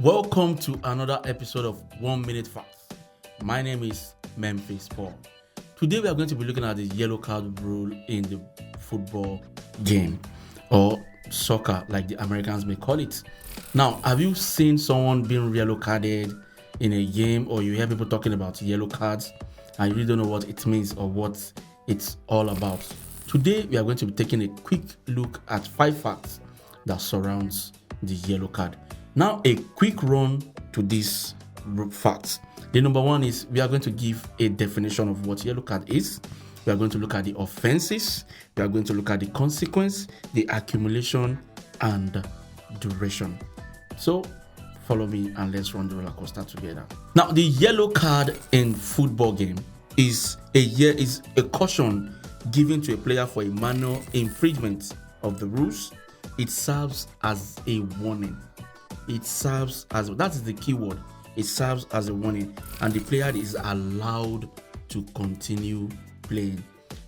Welcome to another episode of 1 Minute Facts. My name is Memphis Paul. Today we are going to be looking at the yellow card rule in the football game or soccer, like the Americans may call it. Now, have you seen someone being yellow carded in a game, or you hear people talking about yellow cards and you really don't know what it means or what it's all about? Today we are going to be taking a quick look at 5 facts that surrounds the yellow card. Now, a quick run to these facts. The number one is we are going to give a definition of what yellow card is. We are going to look at the offenses. We are going to look at the consequence, the accumulation, and duration. So, follow me and let's run the roller coaster together. Now, the yellow card in football game is a caution given to a player for a minor infringement of the rules. It serves as a warning. That is the key word. It serves as a warning, and the player is allowed to continue playing.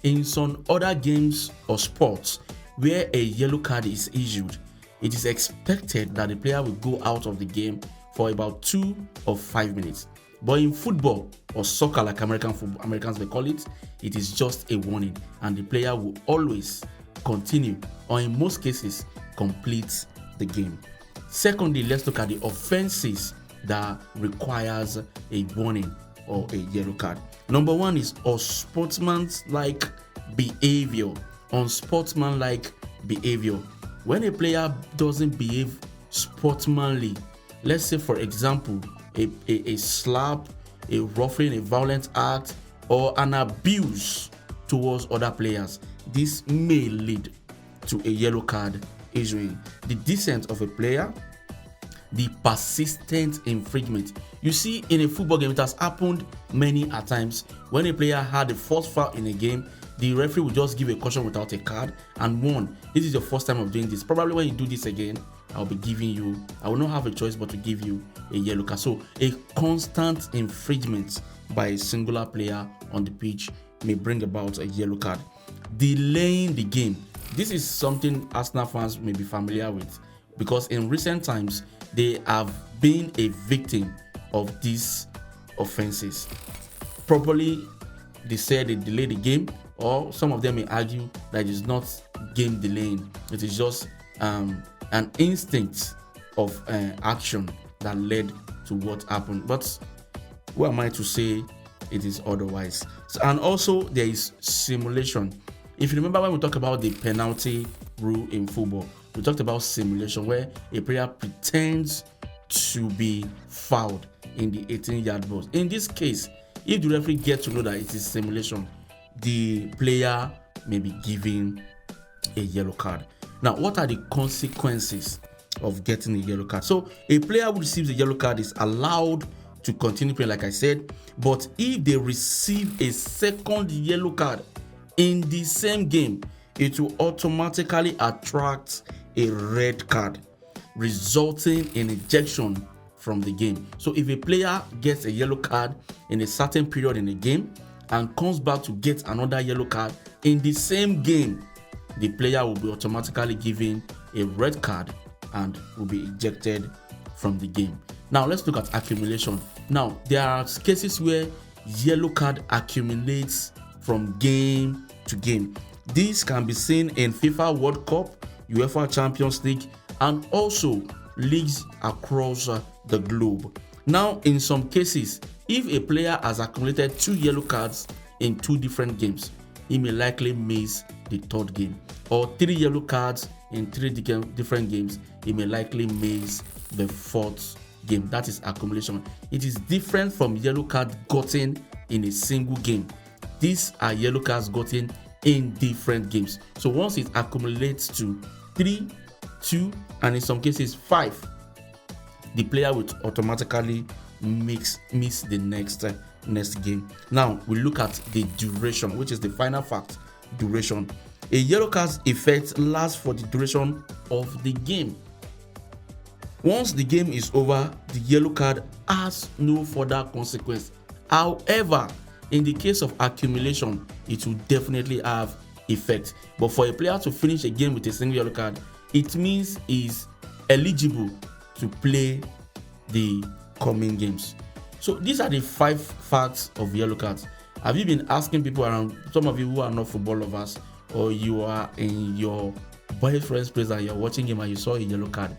In some other games or sports where a yellow card is issued, it is expected that the player will go out of the game for about 2 or 5 minutes. But in football or soccer, like Americans may call it, it is just a warning, and the player will always continue, or in most cases, complete the game. Secondly, let's look at the offenses that requires a warning or a yellow card. Number one is unsportsmanlike behavior. Unsportsmanlike behavior. When a player doesn't behave sportsmanly, let's say for example, a slap, a ruffling, a violent act, or an abuse towards other players, this may lead to a yellow card issuing. The dissent of a player, the persistent infringement. You see, in a football game, it has happened many a times. When a player had a first foul in a game, the referee will just give a caution without a card and warn, this is your first time of doing this. Probably when you do this again, I will not have a choice but to give you a yellow card. So a constant infringement by a singular player on the pitch may bring about a yellow card. Delaying the game. This is something Arsenal fans may be familiar with, because in recent times they have been a victim of these offenses. Probably they said they delayed the game, or some of them may argue that it is not game delaying, it is just an instinct of action that led to what happened. But who am I to say it is otherwise? And also there is simulation. If you remember when we talked about the penalty rule in football, we talked about simulation, where a player pretends to be fouled in the 18-yard box. In this case, if the referee gets to know that it is simulation, the player may be given a yellow card. Now, what are the consequences of getting a yellow card? So, a player who receives a yellow card is allowed to continue playing, like I said, but if they receive a second yellow card in the same game, it will automatically attract a red card, resulting in ejection from the game. So if a player gets a yellow card in a certain period in a game and comes back to get another yellow card in the same game, the player will be automatically given a red card and will be ejected from the game. Now let's look at accumulation. Now there are cases where yellow card accumulates from game to game. This can be seen in FIFA World Cup, UEFA Champions League, and also leagues across the globe. Now, in some cases, if a player has accumulated 2 yellow cards in 2 different games, he may likely miss the third game. Or 3 yellow cards in 3 different games, he may likely miss the fourth game. That is accumulation. It is different from yellow card gotten in a single game. These are yellow cards gotten in different games. So once it accumulates to 3, 2, and in some cases 5, the player will automatically miss the next game. Now we look at the duration, which is the final fact. Duration. A yellow card's effect lasts for the duration of the game. Once the game is over, the yellow card has no further consequence. However, in the case of accumulation, it will definitely have effect. But for a player to finish a game with a single yellow card, it means he's eligible to play the coming games. So these are the 5 facts of yellow cards. Have you been asking people around, some of you who are not football lovers, or you are in your boyfriend's place and you're watching him and you saw a yellow card,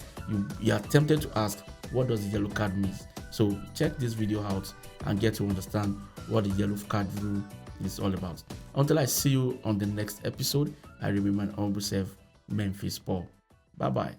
you are tempted to ask, what does the yellow card mean? So check this video out and get to understand what the yellow card rule is all about. Until I see you on the next episode, I remain my humble self, Memphis Paul. Bye bye.